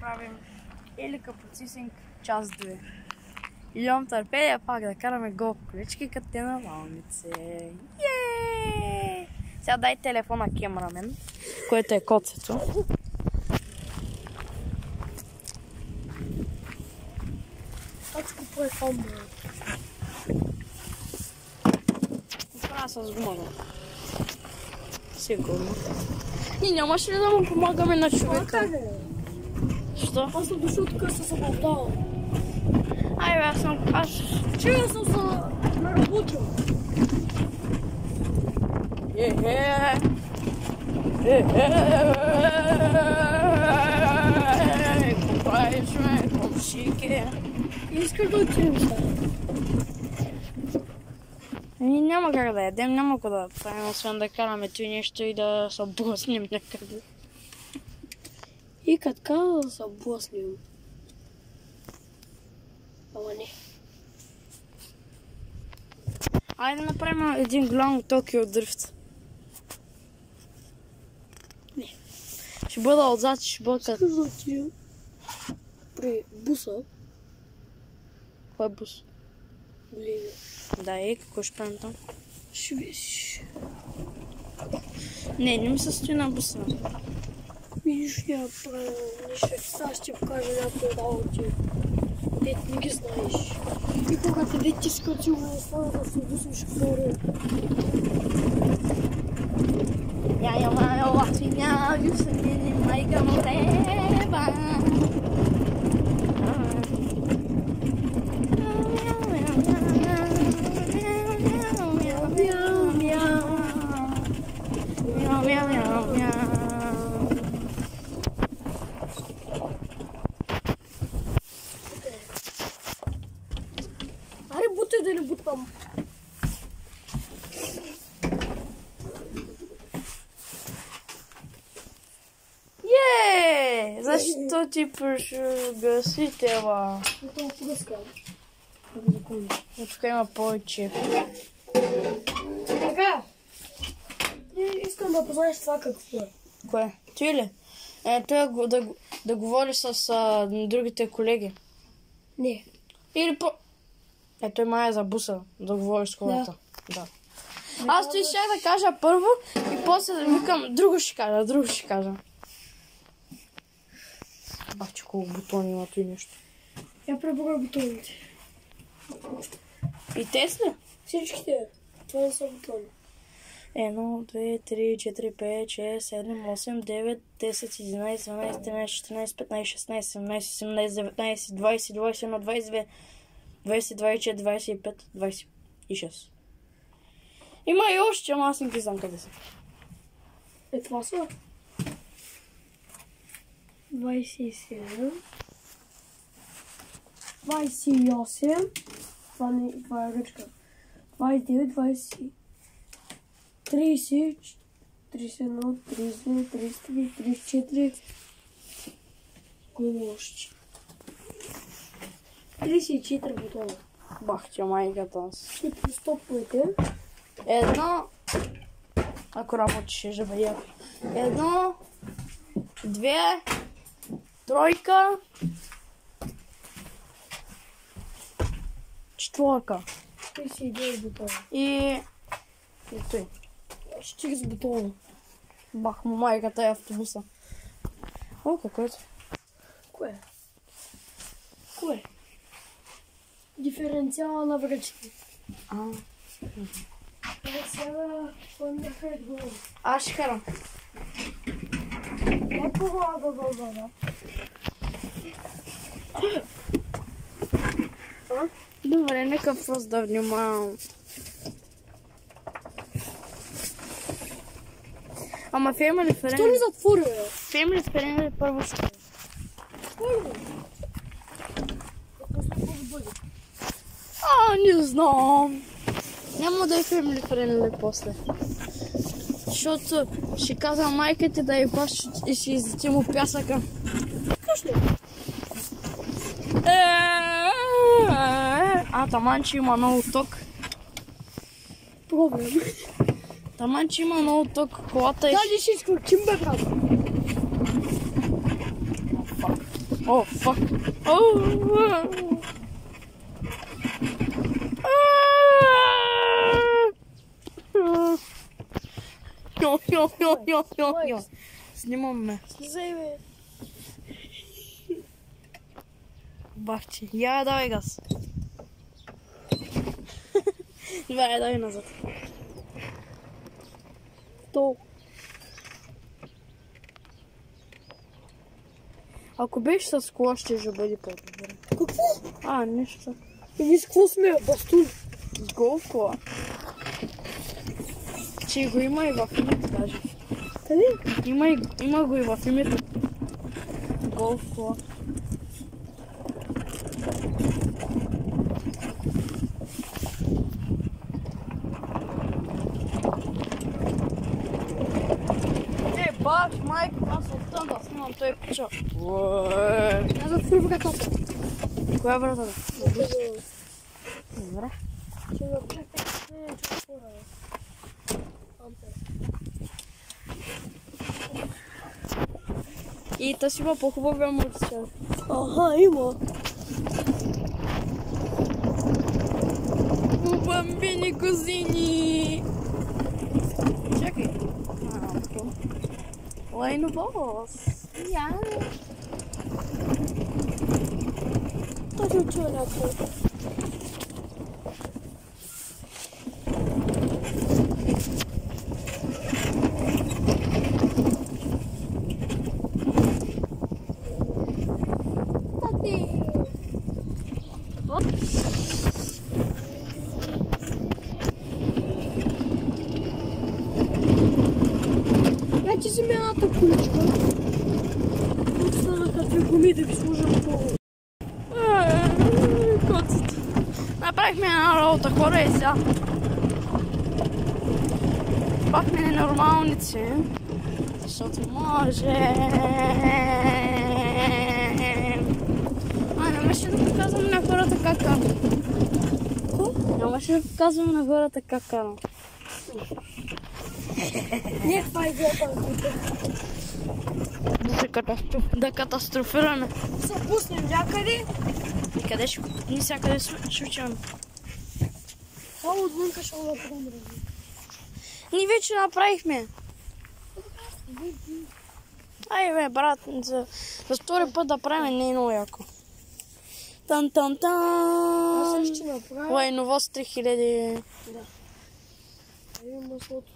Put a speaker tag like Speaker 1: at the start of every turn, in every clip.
Speaker 1: правим или капуцисинг част 2. И имам търпение пак да караме голф колички като те на валнице. Йеее! Сега дай телефона камерамен, което е коцето.
Speaker 2: Очко по ефон, бе.
Speaker 1: Това с гумата. Сигурно. И нямаше ли да му помагаме на човека? Що?
Speaker 2: Аз съм дошъл тук с обалдала.
Speaker 1: Ай бе, аз
Speaker 2: Чуя съм се наработил.
Speaker 1: Какво правиш, ме? Комшике?
Speaker 2: Искаш да отидем сега?
Speaker 1: Няма как да ядем, няма какво да правим, освен да караме той нещо и да се блъснем някъде.
Speaker 2: И така да се блъснем. Ама не.
Speaker 1: Айде да направим един голям Токио дрифт.
Speaker 2: Не.
Speaker 1: Ще бъда отзад, ще бъда като...
Speaker 2: Искаш да отидем при буса.
Speaker 1: Кой е бус?
Speaker 2: Големия.
Speaker 1: Да, и какво ще правим там?
Speaker 2: Ще видиш.
Speaker 1: Не ми се стои на буса.
Speaker 2: Видиш, я правя нещо. Сега ще покажа някои работи. Дет не ги знаеш. И когато дет ти скачи в това да се обусваш хора.
Speaker 1: Я, латвиня, юсени, майка му теба.
Speaker 2: Аре, бутай да не бутвам.
Speaker 1: Защо ти гаси това?
Speaker 2: Това погъска.
Speaker 1: Тук има повече.
Speaker 2: Така. Искам да познаеш това какво е.
Speaker 1: Кое? Ти ли? Той да говори с другите колеги.
Speaker 2: Не.
Speaker 1: Или по... Той май е за буса, да говориш с хората. Да. Аз той ще да кажа първо и после да викам, друго ще кажа. Бахче колко бутони има той нещо.
Speaker 2: Я пребога бутоните.
Speaker 1: И те ли?
Speaker 2: Всичките. Това не са бутони.
Speaker 1: 1, 2, 3, 4, 5, 6, 7, 8, 9, 10, 11, 12, 13, 14, 15, 16, 17, 18, 19, 20, 21, 22, 24, 25, 26. Има и още, ама аз не ги знам къде са.
Speaker 2: Това са 27, 28, това е ръчка, 29, 20, 30, 31, 32, 33, 34, колко още? 34 бутона.
Speaker 1: Бах, че майката аз.
Speaker 2: Ще простопвайте.
Speaker 1: Едно, ако работеше, ще бъде яко. 1, 2, тройка, 4.
Speaker 2: 39 бутона.
Speaker 1: И той.
Speaker 2: 40 бутона.
Speaker 1: Бах му майката е автобуса. О, какво е това?
Speaker 2: Кое? Кое? Диференциала на връчки. Сега планираха отговор.
Speaker 1: Аз ще карам.
Speaker 2: Не помага, баба.
Speaker 1: Добре, нека просто да внимавам. Ама Family Friendly...
Speaker 2: Що ли затвори, бе?
Speaker 1: Family Friendly първо ще...
Speaker 2: Първо.
Speaker 1: Не знам. Няма да е Family Friendly после. Защото ще казва майката да баш и ще излети му пясъка.
Speaker 2: Къш ли?
Speaker 1: Таман, че има много ток.
Speaker 2: Проблем.
Speaker 1: Таман, че има много ток, колата е...
Speaker 2: Дали ще изключим, бе, брат.
Speaker 1: О, фак. Йо. Снимам ме.
Speaker 2: Слизай, бе.
Speaker 1: Бахче. Я давай газ. Давай назад.
Speaker 2: То.
Speaker 1: Ако беше с кола, ще бъде по-добре.
Speaker 2: Какво?
Speaker 1: Нищо.
Speaker 2: Еми с какво сме? Бастун.
Speaker 1: С голф кола. Че го има и в името даже.
Speaker 2: Къде?
Speaker 1: Има го и в името. Голф кола. Баш, майка, аз оттам да снимам, той пича.
Speaker 2: Аз затвори вратата.
Speaker 1: Коя е вратата? Добре.
Speaker 2: Ще го чакай. Че отворя, бе.
Speaker 1: И та си има по-хубавия мотоцикъл.
Speaker 2: Аха, има.
Speaker 1: Бамбини козини! Чакай. Лайно бос.
Speaker 2: Точно чуя някакво. Вече си ми едната количка. Останаха две гуми да ги служам по...
Speaker 1: Коцата. Направихме една работа, хора, и сега. Бахме ненормалници, защото може. Нямаше да показваме на хората как карам. Нямаше да показваме на хората как карам.
Speaker 2: Не, това е глупа.
Speaker 1: Да катастрофираме.
Speaker 2: Се пуснем някъде.
Speaker 1: И къде ще... Ние сега къде ще учим?
Speaker 2: Само отвънка ще да помрем.
Speaker 1: Ние вече направихме. Ай бе, брат, за втори път да правим не е много яко. Тан-тан-тан!
Speaker 2: Аз ще направя.
Speaker 1: Лайновост 3000.
Speaker 2: Да. Айде маслото.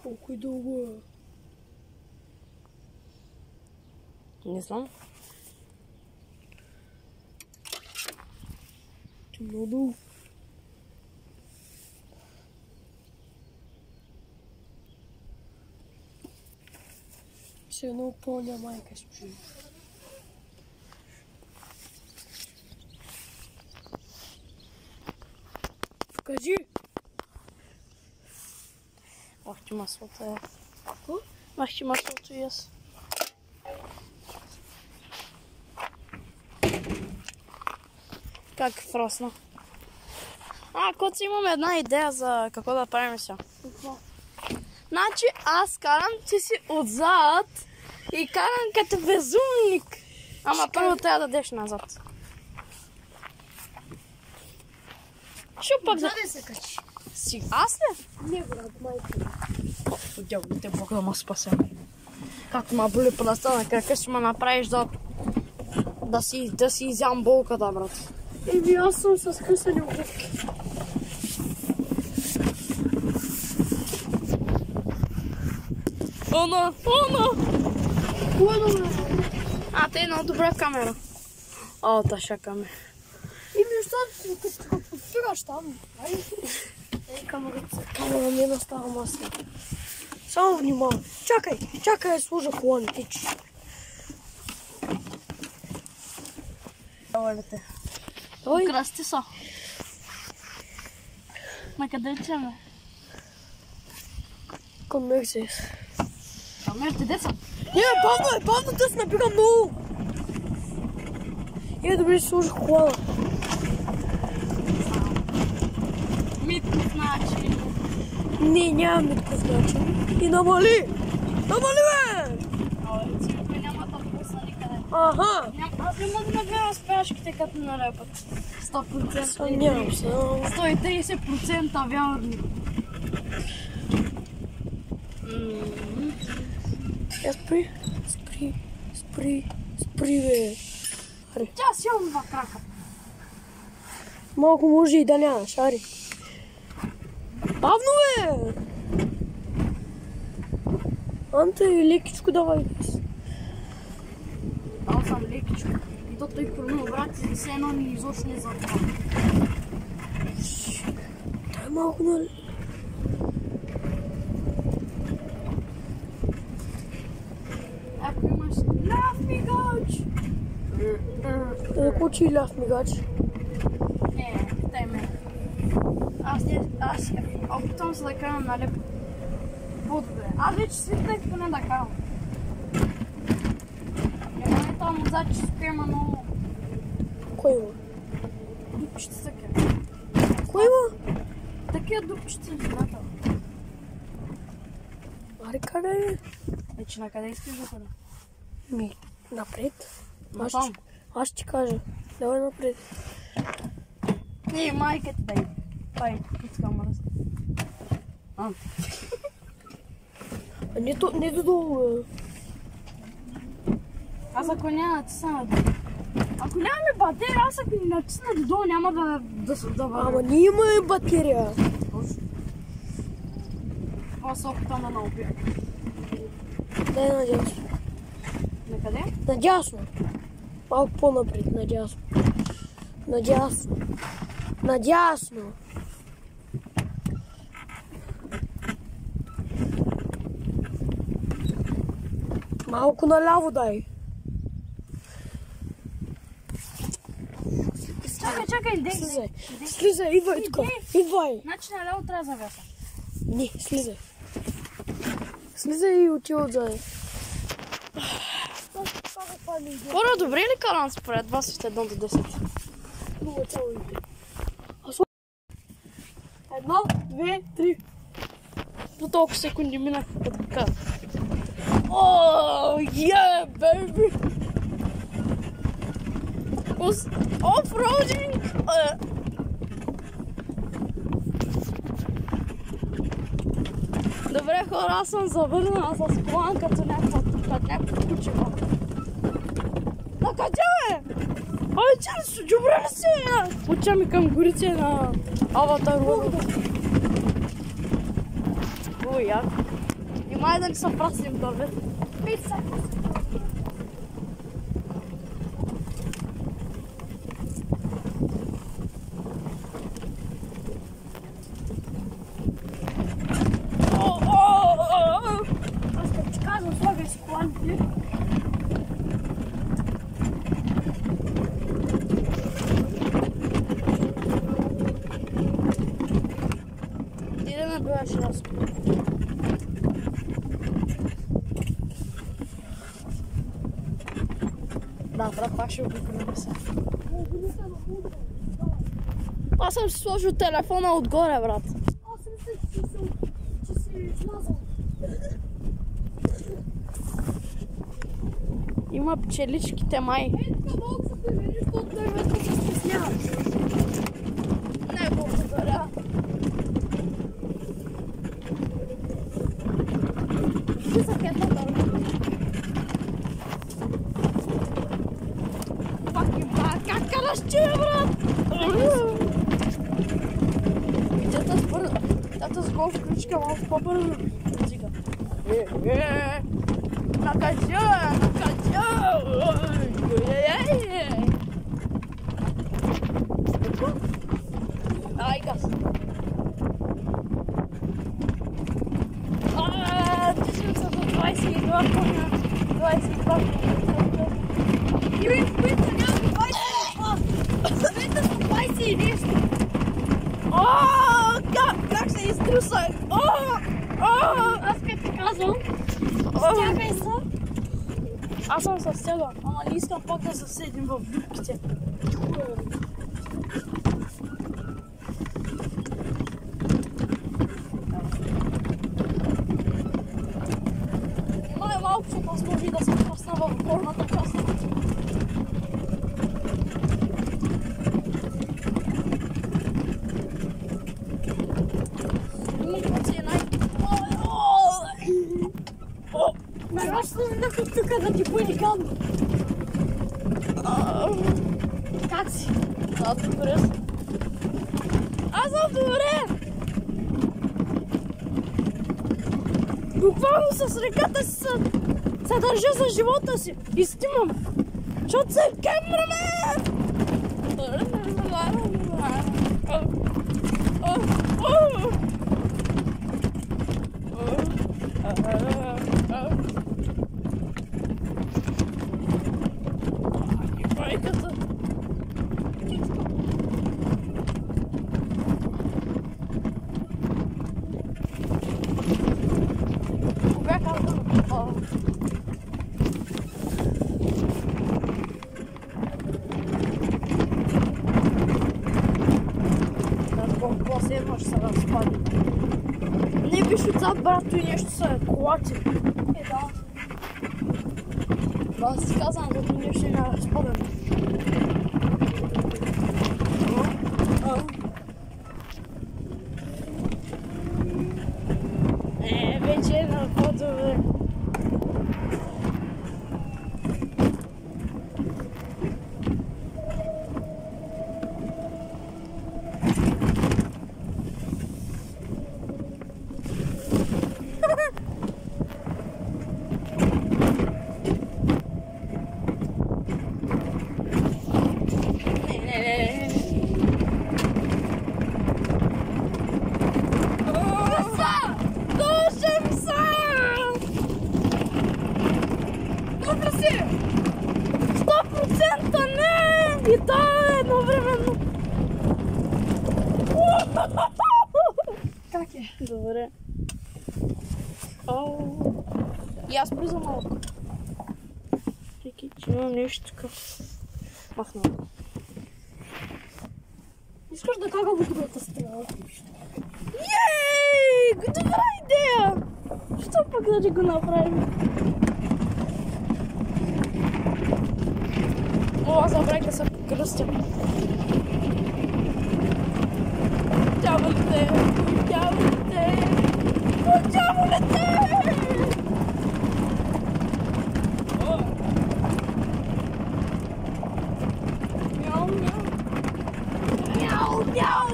Speaker 2: Колко е дълго е?
Speaker 1: Не знам.
Speaker 2: Много дълго. Ще едно пълня майка служи. Кажи!
Speaker 1: Махти маслото е.
Speaker 2: Какво?
Speaker 1: Махти маслото и аз. Как фросна? Коци, имам една идея за какво да правим сега.
Speaker 2: Какво?
Speaker 1: Значи аз карам, ти си отзад и карам като безумник. Ама първо трябва да дадеш назад. Шо пък да...
Speaker 2: Заде се качи.
Speaker 1: Аз ли?
Speaker 2: Не, брат, майка.
Speaker 1: Дявол, те Бог да ме спасе. Както ма боли пръста на крака, ще ме направиш да си изям болката, брат.
Speaker 2: Еми, аз съм с късани обувки.
Speaker 1: Оно!
Speaker 2: Кое да ме?
Speaker 1: Те е много добра камера. Та шакаме.
Speaker 2: Еми, като подпираш там. Айде. Камера ми е на стара маса. Само внимавай. Чакай, служа кола, не тичи.
Speaker 1: Давайте. Красти са. Ма къде чеме?
Speaker 2: Към Мерцедес.
Speaker 1: Към Мерцедеса?
Speaker 2: Не, бавно да се набира много. Добре, служа кола.
Speaker 1: Митков начин.
Speaker 2: Не, няма митков начин. И намали. Намали, бе!
Speaker 1: Той няма да пусна никъде.
Speaker 2: Аха!
Speaker 1: Аз не мога да нагледам спяшките, като налепат. 100%.
Speaker 2: Съмнявам се.
Speaker 1: 130% вярно.
Speaker 2: Спри, бе.
Speaker 1: Тя си имам два крака.
Speaker 2: Малко може и да нямаш, ари. Бавно, бе! Анте, лекичко давай.
Speaker 1: Аз съм лекичко. И то той хрумил, брат, и все едно ни изобщо не задава.
Speaker 2: Дай малко, нали?
Speaker 1: Ако имаш ляв мигач.
Speaker 2: Какво че и ляв мигач?
Speaker 1: Не, дай ме. Аз опитвам се да карам, нали, по-добре. Аз вече свикнах поне да карам. Няма не това мозач, че има много
Speaker 2: Кой има?
Speaker 1: дупчета такива.
Speaker 2: Кой има?
Speaker 1: Такива дупчета в земята.
Speaker 2: Ари, къде е?
Speaker 1: Вече на къде искаш да ходя?
Speaker 2: Ми, напред.
Speaker 1: Напам.
Speaker 2: Аз ще ти кажа. Давай напред.
Speaker 1: Не, майка ти дай. Пай, искам раз.
Speaker 2: Не додолу, бе.
Speaker 1: Аз ако няма натисна надолу. Ако нямаме батерия, аз ако ни натисна додолу, няма да се отдава.
Speaker 2: Ама ние имаме батерия.
Speaker 1: Аз се опитам да наубия.
Speaker 2: Дай надясно.
Speaker 1: Накъде?
Speaker 2: Надясно. Малко по-напред, надясно. Надясно. Малко наляво дай.
Speaker 1: Чакай, дей.
Speaker 2: Слизай, идвай тук. Идвай.
Speaker 1: Значи наляво трябва да завяса.
Speaker 2: Не, слизай. Слизай и отива отзади.
Speaker 1: Хора, добре ли карам според вас от 1 до 10?
Speaker 2: Едно, две, три.
Speaker 1: По толкова секунди минах като така. О, yeah, baby! Off-roading! Добре, хора, аз съм завърнала с колан като някакво кучево. Накъде, бе? Ай, че добре ли си, бе? Поча ми към горите на Аватар World. Ой, як. И май да не се праснем, Давид. Писа.
Speaker 2: Аз като ти казвам, слагай си коланите.
Speaker 1: Ти да набиваш раз. Да, брат, пак ще обиколим се. Аз съм си сложил телефона отгоре, брат.
Speaker 2: Аз мисля, че си слазал.
Speaker 1: Има пчеличките май.
Speaker 2: Тук малко се привери, защото той вече се стеснява.
Speaker 1: Не, благодаря.
Speaker 2: Ти са пета дърга.
Speaker 1: Пак и ба, как каращи, брат? Тата с голф ключка малко по-бързо. Накача! Ай, газ. Тишим се до 22 коня. 22 коня.
Speaker 2: Име в които няма 20. Завета са 20 и нещо.
Speaker 1: Как се изтрусай?
Speaker 2: Аз като ти казвам, стягай се.
Speaker 1: Аз съм със седа, ама не искам пак да заседим в дупките. Аз може и да съм пръсна в горната част.
Speaker 2: Тук да ти поигам. Как си?
Speaker 1: Аз добре. Аз съм добре. Буквално с ръката си се държа за живота си и снимам. Защото съм камерамен. Ще се разпади. Не биш отзад, брато, и нещо се колати.
Speaker 2: Да.
Speaker 1: Да, си казвам, като нещо не разпадаме. Вече е на по-добре. И да, едновременно.
Speaker 2: Как е?
Speaker 1: Добре. И аз близо малко. Чекай, че имам нещо такъв. Махна.
Speaker 2: Искаш да кага в другата страна?
Speaker 1: Ей! Добра идея! Що пък да го направим? О, аз забравих да се кръстя. Дяволите! Дяволите! Дяволите! Мяу, мяу! Мяу, мяу!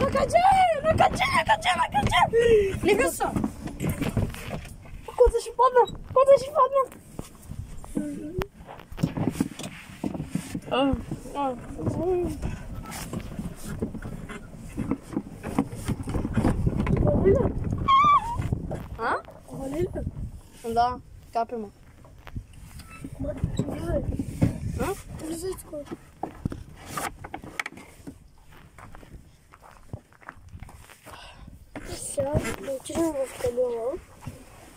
Speaker 1: Накачай! Накачай, накачай, накачай! Не гъса! Кота ще падна! Кота ще падна! А?
Speaker 2: Вали ли?
Speaker 1: Да, капи ме.
Speaker 2: Влизай.
Speaker 1: А?
Speaker 2: Влизай скоро. Сега да отидем в кабела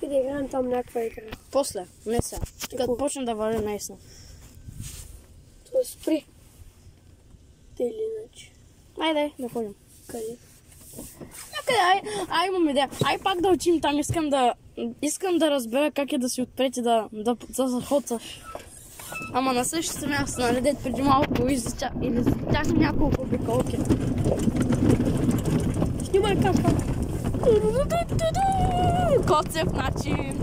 Speaker 2: и да играем там някаква игра.
Speaker 1: После, не сега. Като почне да вали наистина.
Speaker 2: То спри. Те или иначе.
Speaker 1: Айде, да ходим.
Speaker 2: Къде?
Speaker 1: Някъде, ай, имам идея. Ай пак да учим там, искам да разбера как е да си отпред и да заходцаш. Ама на същото място, нали, дет преди малко излетях няколко обиколки.
Speaker 2: Снимай кака.
Speaker 1: Коцев начин.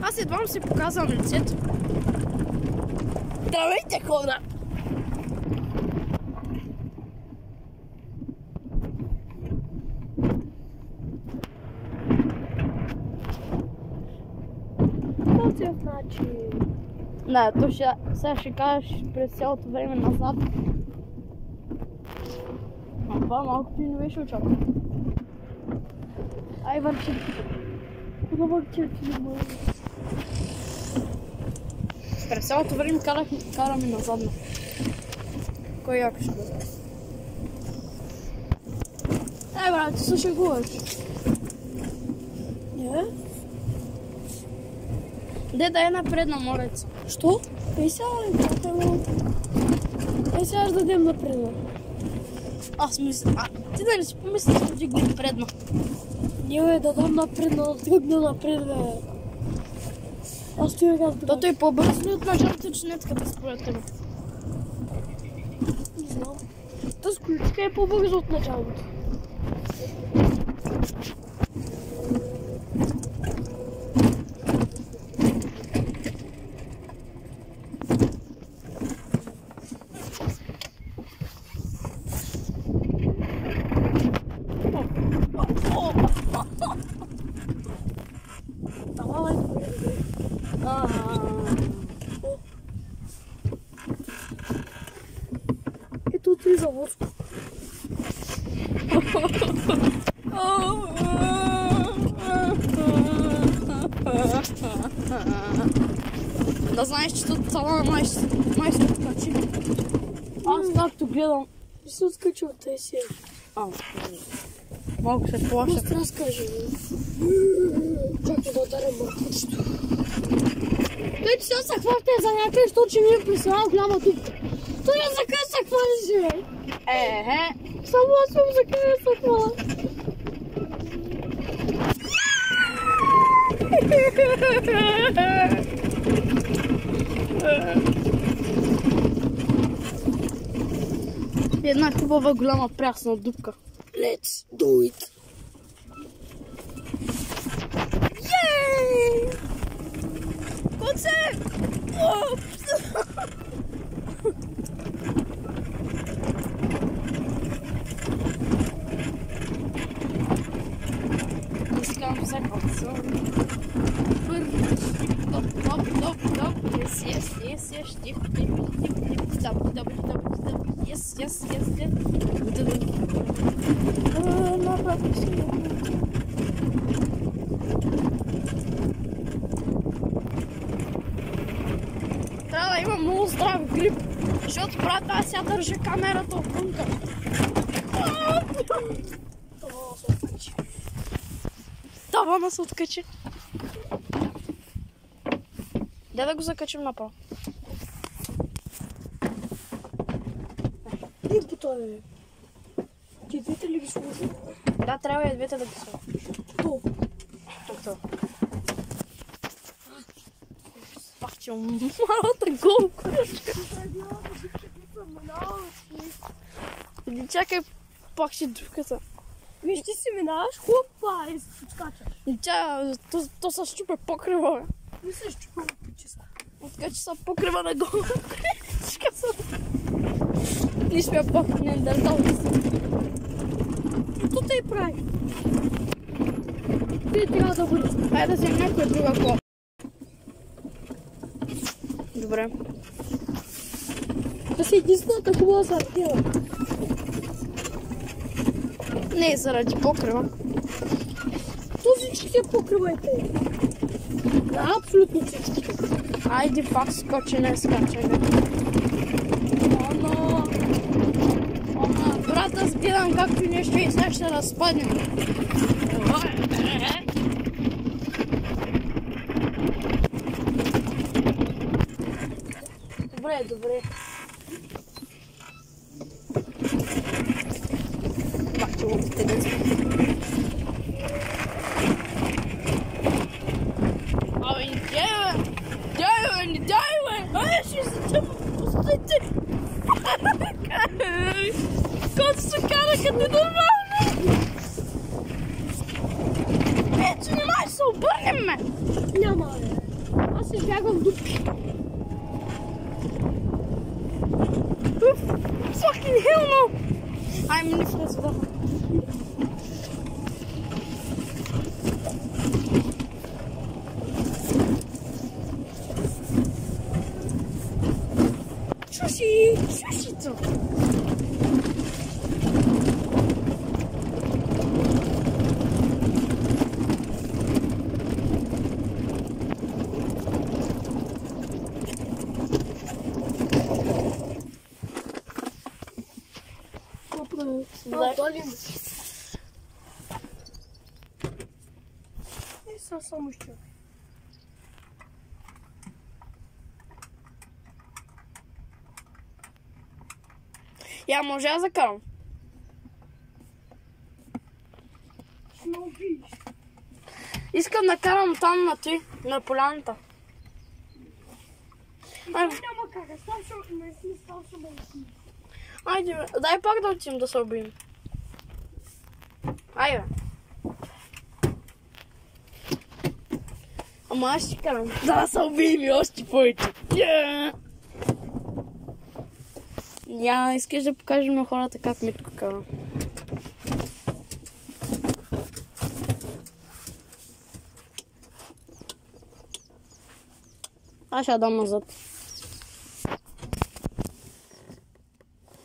Speaker 1: Аз едвам си показвам лицето. Здравейте, хора!
Speaker 2: Коцев начин.
Speaker 1: Да, то сега ще кажеш през цялото време назад. А това малко ти не беше очаквано. Ай, върши.
Speaker 2: Кога върчи ти не може?
Speaker 1: През цялото време караме назадно. Кой яко ще бъде? Брат, ти слушай говориш.
Speaker 2: Не?
Speaker 1: Да е напред на морец.
Speaker 2: Що? Ей сега, чакай малко. Ей сега ще дадем напред.
Speaker 1: Аз мисля... ти да не си помислиш да ти го предна.
Speaker 2: Не, да дам напред, да тръгна напред, бе. Аз стоя газ.
Speaker 1: Тото е по-бързо ли от началото, че не така да според тебе?
Speaker 2: Не знам. Тази количка е по-бързо от началото. Ето ти за воско.
Speaker 1: Да знаеш, че тут цяла май се откачи. Аз както гледам.
Speaker 2: Не се откачи от тези си.
Speaker 1: Малко се плаша.
Speaker 2: Аз трябва да скажа. Чакай да ударям мъртвичето. Той, че сега се хваща за някъде, защото че ми е присъла голяма дупка. Той не за къде се хващаше, бе. Само аз съм за къде се хвала.
Speaker 1: Една хубава голяма прясна дупка.
Speaker 2: Let's do it.
Speaker 1: Yay! Коце! Искам се коца. Топ. Yes. Тип. Yes. Направо си. Трябва да има много здрав грип, защото брат, аз сега държа камерата отвънка. Тавана се откачи. Дай да го закачим направо.
Speaker 2: И по това, бе. Ти двете ли ги служи?
Speaker 1: Да, трябва и двете да ги сложим.
Speaker 2: То.
Speaker 1: Пак че малата голкоръчка. Чакай, пак ще дупката.
Speaker 2: Виж, ти си минаваш, хлопа и се откачаш.
Speaker 1: То се щупе покрива, бе.
Speaker 2: Не се щупа чиста.
Speaker 1: Откачи се покрива на голкоръчка. Ние сме пак неандерталци.
Speaker 2: Ето те и прави. Ти трябва да бъдеш.
Speaker 1: Хайде да взем някоя друга кола. Добре.
Speaker 2: Да си единствената хубава сартила.
Speaker 1: Не е заради покрива.
Speaker 2: Този всички покривайте. Да, абсолютно всички.
Speaker 1: Айде пак скачане. Брат, аз гледам както нещо и сега ще разпаднем. Добре. Пак ще лопите деца. Абе, не дай, бе! Ай, ще се тъпа, пустите! Кот се кара като нормално! Ето, не май се обърнем, ме!
Speaker 2: Няма, бе. Аз се бягам дупки.
Speaker 1: Fucking hell no! Ай, ми не влез вода. Шушито!
Speaker 2: Долин. И само ще.
Speaker 1: Я може аз закарам.
Speaker 2: убиеш.
Speaker 1: Искам да карам там на поляната.
Speaker 2: Няма как, не си стал бензин.
Speaker 1: Айде, бе. Дай пак да отидем да се убием. Айде. Ама аз ще карам. Да се убием и още повече. Искаш да покажем на хората как Митко кара. Аз ще я дам назад.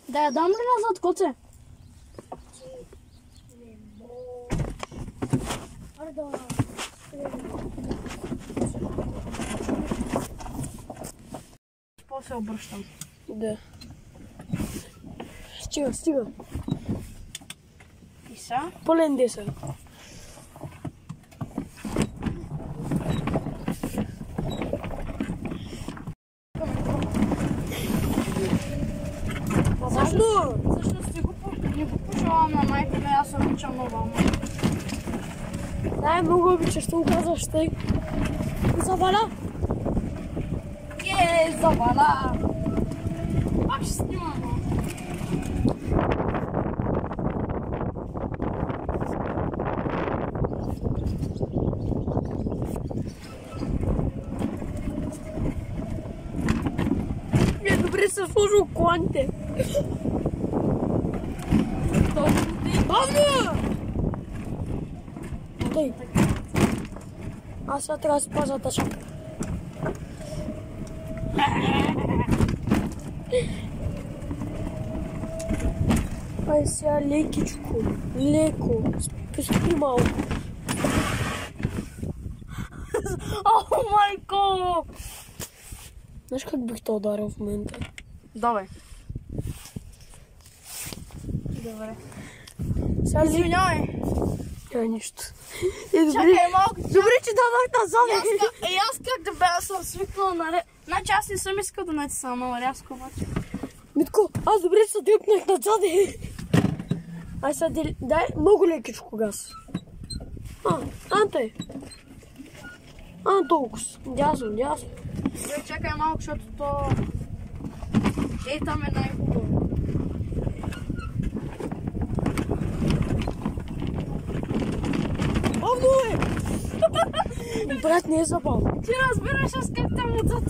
Speaker 1: Да я дам ли назад, коце? После обръщам. Да. Стига. И са? Пълен десен. Всъщност не го пожелавам на майка ми, аз обичам много, ама.
Speaker 2: Да, много обичаш, ще го казваш тъй. Заваля!
Speaker 1: Заваля! Пак ще снимам, но.
Speaker 2: Добре се сложил коланите. Бавно! Тъй. Аз сега трябва да спазя тъчка. Ай сега лекичко, леко, спи малко.
Speaker 1: О, майко!
Speaker 2: Знаеш как бих те ударил в момента?
Speaker 1: Давай. Добре.
Speaker 2: Сега
Speaker 1: извинявай.
Speaker 2: Няма нищо.
Speaker 1: Чакай малко.
Speaker 2: Добре, че дадах назад.
Speaker 1: Аз как да бе, аз съм свикнала на ред. Значи аз не съм искал да натисна много рязко, обаче.
Speaker 2: Митко, аз добре се дръпнах назад. Ай сега дай много лекичко газ. Анте. Толкова. Дясно.
Speaker 1: Добре, чакай малко, защото то... там е най-хубаво.
Speaker 2: Бавно е! Брат, не е забавно.
Speaker 1: Ти разбираш аз как там отзад.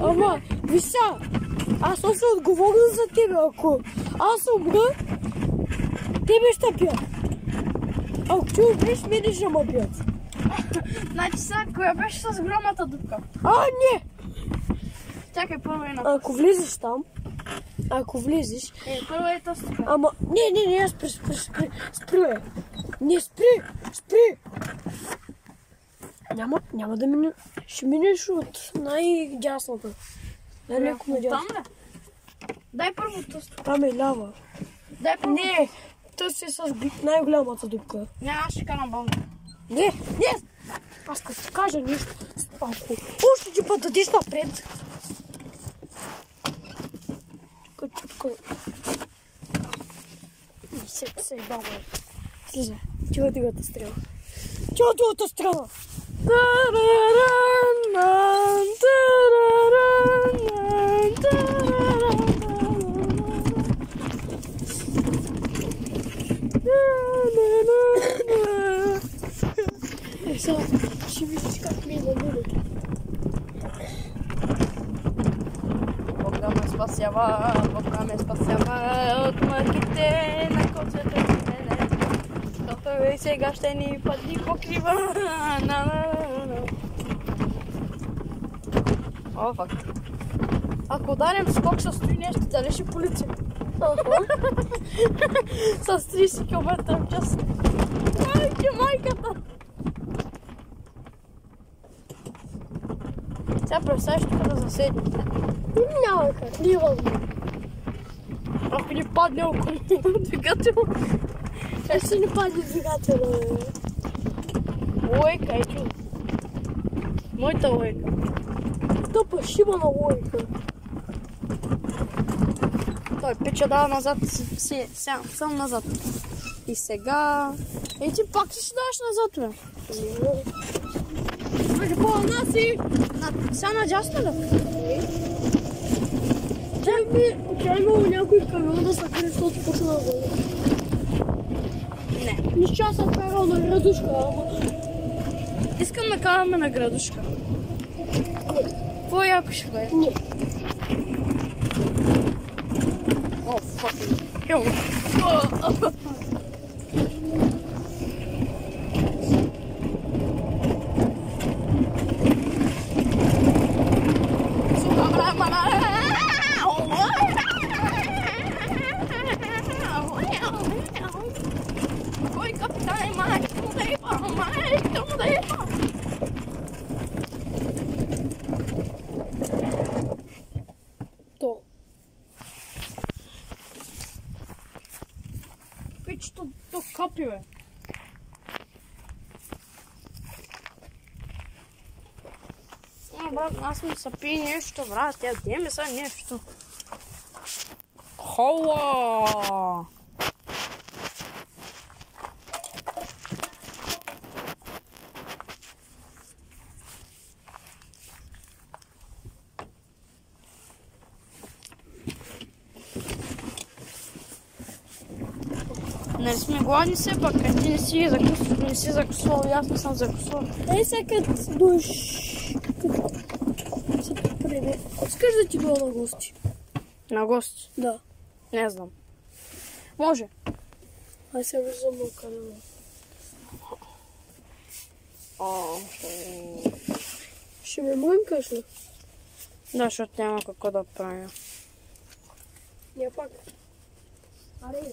Speaker 2: Ама, виж сега, аз съм се отговорил за тебе, ако аз умра, тебе ще пият. Ако ти умреш, мене ще ме пият.
Speaker 1: Значи сега, коя беше с голямата дупка?
Speaker 2: Не!
Speaker 1: Чакай, първо е на...
Speaker 2: Ако влизаш там,
Speaker 1: първо е тъс тук.
Speaker 2: Ама, не, спри. Не, спри. Няма да мине. Ще минеш от най-дясната. Най-леко надясно.
Speaker 1: Там ли? Дай първо тъс тук.
Speaker 2: Там е лява.
Speaker 1: Дай първо.
Speaker 2: Не, тъс е с най-голямата дупка.
Speaker 1: Не, аз ще карам бавно.
Speaker 2: Не! Аз като ти кажа нещо, ако още ти път дадиш напред. Чукай. И се баба. Слизай. Чува другата стрела. Сега ще видиш как ми е да бъде.
Speaker 1: Бога ме спасява от мъките на коцето мене. Защото и сега ще ни падни покрива. О, факт. Ако ударим скок с 3 нещо, дали ще полиция? С 30 км в час. Майката! Сега представиш тук да заседи.
Speaker 2: Няма как, не е възможно.
Speaker 1: Ако ни падне около двигател.
Speaker 2: Как ще ни падне двигателя, бе?
Speaker 1: Лойка, е чу. Моята лойка.
Speaker 2: Тъпа шиба на лойка.
Speaker 1: Той пича дава назад, сам назад. И сега... И ти пак ще даш назад, бе.
Speaker 2: Айде по-на си!
Speaker 1: Сега надясно ли?
Speaker 2: Тя имало някой камион да се къде, защото почна да бъде.
Speaker 1: Не.
Speaker 2: Нищо аз съм карал на градушка, ама...
Speaker 1: Искам да караме на градушка. Какво яко ще бъде?
Speaker 2: Не.
Speaker 1: О, fucking hell. Кой капитан май, тому да ипа, май, тому да ипа.
Speaker 2: То.
Speaker 1: Пичето то капи, бе. Брат, аз ми се пи нещо, брат. Тя де ми са нещо. Хола! Нали сме гладни все пак, а ти не си закусвал, и аз не съм закусвал.
Speaker 2: Ей сега душ... Се припреме. Скажи да ти било на гости.
Speaker 1: На гости?
Speaker 2: Да.
Speaker 1: Не знам. Може.
Speaker 2: Ай се виждам на канала. Ще ме мрънкаш ли?
Speaker 1: Да, защото няма какво да правя.
Speaker 2: Не пак. Аре.